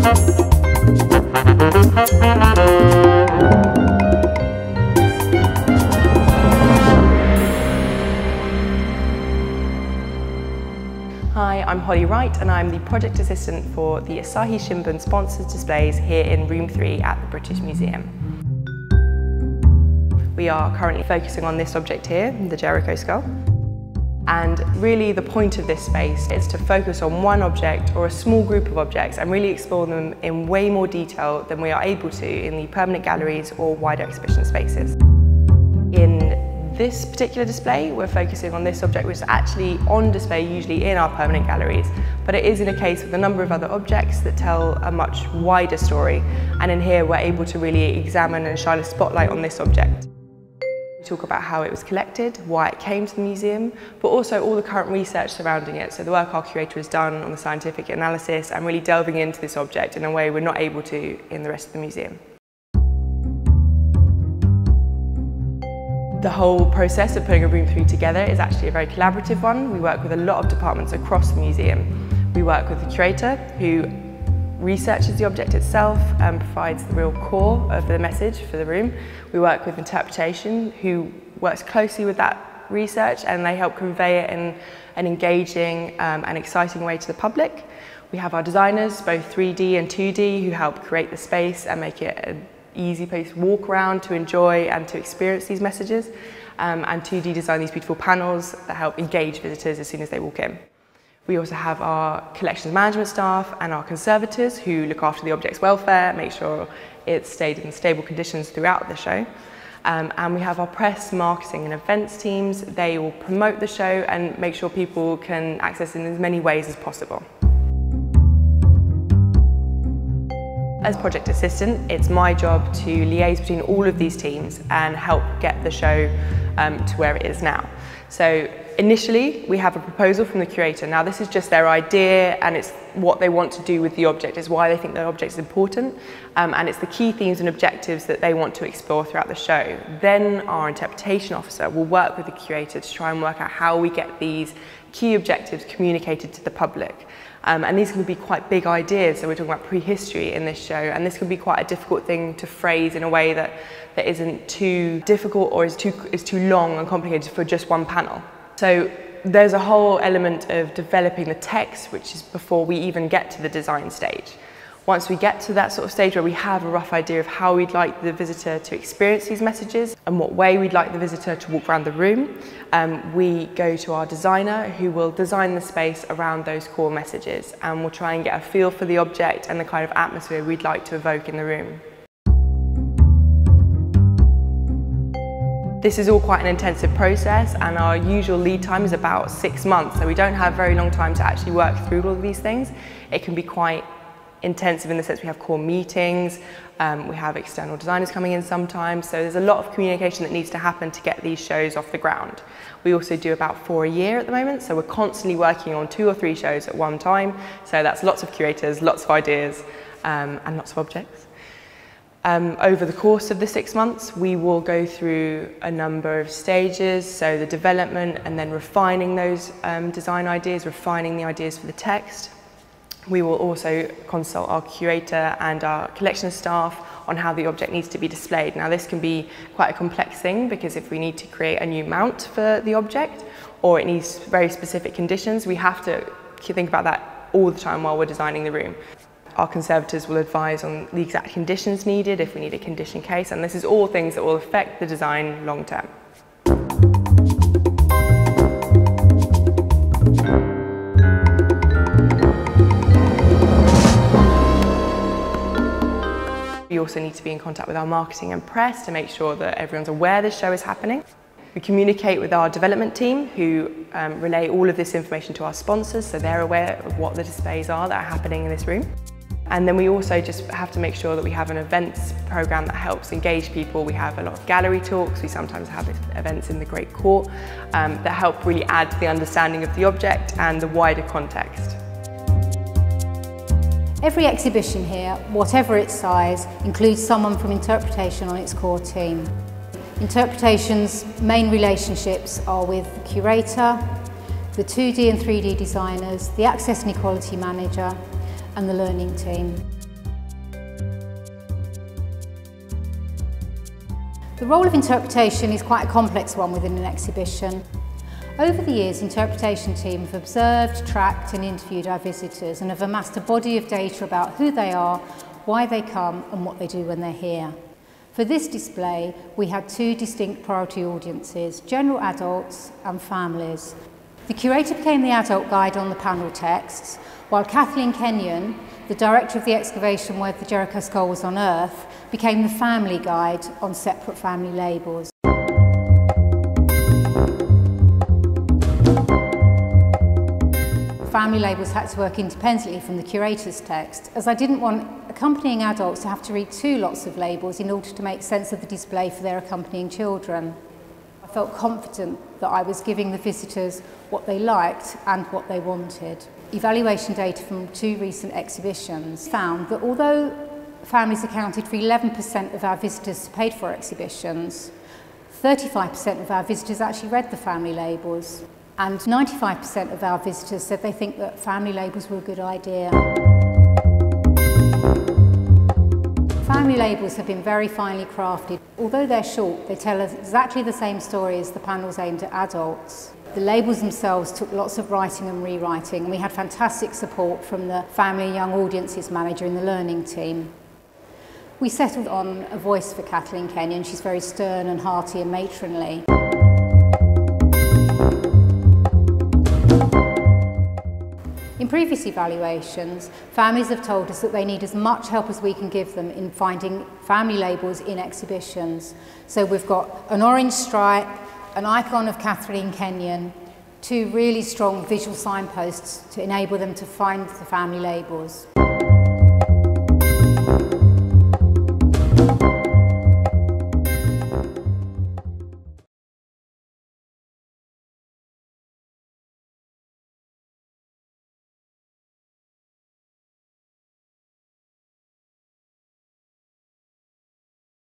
Hi, I'm Holly Wright and I'm the Project Assistant for the Asahi Shimbun sponsored displays here in Room 3 at the British Museum. We are currently focusing on this object here, the Jericho skull. And really the point of this space is to focus on one object or a small group of objects and really explore them in way more detail than we are able to in the permanent galleries or wider exhibition spaces. In this particular display, we're focusing on this object which is actually on display usually in our permanent galleries, but it is in a case with a number of other objects that tell a much wider story. And in here we're able to really examine and shine a spotlight on this object. We talk about how it was collected, why it came to the museum, but also all the current research surrounding it. So the work our curator has done on the scientific analysis and really delving into this object in a way we're not able to in the rest of the museum. The whole process of putting a Room 3 together is actually a very collaborative one. We work with a lot of departments across the museum. We work with the curator, who researches the object itself and provides the real core of the message for the room. We work with interpretation, who works closely with that research, and they help convey it in an engaging and exciting way to the public. We have our designers, both 3D and 2D, who help create the space and make it an easy place to walk around, to enjoy and to experience these messages, and 2D design these beautiful panels that help engage visitors as soon as they walk in. We also have our collections management staff and our conservators who look after the object's welfare, make sure it's stayed in stable conditions throughout the show. And we have our press, marketing and events teams. They will promote the show and make sure people can access it in as many ways as possible. As project assistant, it's my job to liaise between all of these teams and help get the show to where it is now. So initially, we have a proposal from the curator. Now this is just their idea and it's what they want to do with the object, it's why they think the object is important, and it's the key themes and objectives that they want to explore throughout the show. Then our interpretation officer will work with the curator to try and work out how we get these key objectives communicated to the public. And these can be quite big ideas, so we're talking about prehistory in this show, and this can be quite a difficult thing to phrase in a way that isn't too difficult or is too long and complicated for just one panel. So there's a whole element of developing the text, which is before we even get to the design stage. Once we get to that sort of stage where we have a rough idea of how we'd like the visitor to experience these messages and what way we'd like the visitor to walk around the room, we go to our designer who will design the space around those core messages, and we'll try and get a feel for the object and the kind of atmosphere we'd like to evoke in the room. This is all quite an intensive process, and our usual lead time is about 6 months, so we don't have very long time to actually work through all of these things. It can be quite intensive in the sense we have core meetings, we have external designers coming in sometimes, so there's a lot of communication that needs to happen to get these shows off the ground. We also do about 4 a year at the moment, so we're constantly working on 2 or 3 shows at one time, so that's lots of curators, lots of ideas, and lots of objects. Over the course of the 6 months, we will go through a number of stages, so the development and then refining those design ideas, refining the ideas for the text. We will also consult our curator and our collection staff on how the object needs to be displayed. Now this can be quite a complex thing, because if we need to create a new mount for the object or it needs very specific conditions, we have to think about that all the time while we're designing the room. Our conservators will advise on the exact conditions needed if we need a condition case, and this is all things that will affect the design long term. We also need to be in contact with our marketing and press to make sure that everyone's aware this show is happening. We communicate with our development team, who relay all of this information to our sponsors, so they're aware of what the displays are that are happening in this room. And then we also just have to make sure that we have an events program that helps engage people. We have a lot of gallery talks, we sometimes have events in the Great Court that help really add to the understanding of the object and the wider context. Every exhibition here, whatever its size, includes someone from interpretation on its core team. Interpretation's main relationships are with the curator, the 2D and 3D designers, the access and equality manager, and the learning team. The role of interpretation is quite a complex one within an exhibition. Over the years, the interpretation team have observed, tracked and interviewed our visitors and have amassed a body of data about who they are, why they come and what they do when they're here. For this display, we had two distinct priority audiences, general adults and families. The curator became the adult guide on the panel texts, while Kathleen Kenyon, the director of the excavation where the Jericho skull was unearthed, became the family guide on separate family labels. Family labels had to work independently from the curator's text, as I didn't want accompanying adults to have to read two lots of labels in order to make sense of the display for their accompanying children. I felt confident that I was giving the visitors what they liked and what they wanted. Evaluation data from two recent exhibitions found that although families accounted for 11% of our visitors paid for exhibitions, 35% of our visitors actually read the family labels, and 95% of our visitors said they think that family labels were a good idea. Family labels have been very finely crafted. Although they're short, they tell us exactly the same story as the panels aimed at adults. The labels themselves took lots of writing and rewriting, and we had fantastic support from the Family and Young Audiences Manager in the learning team. We settled on a voice for Kathleen Kenyon. She's very stern and hearty and matronly. In previous evaluations, families have told us that they need as much help as we can give them in finding family labels in exhibitions. So we've got an orange stripe, an icon of Kathleen Kenyon, two really strong visual signposts to enable them to find the family labels.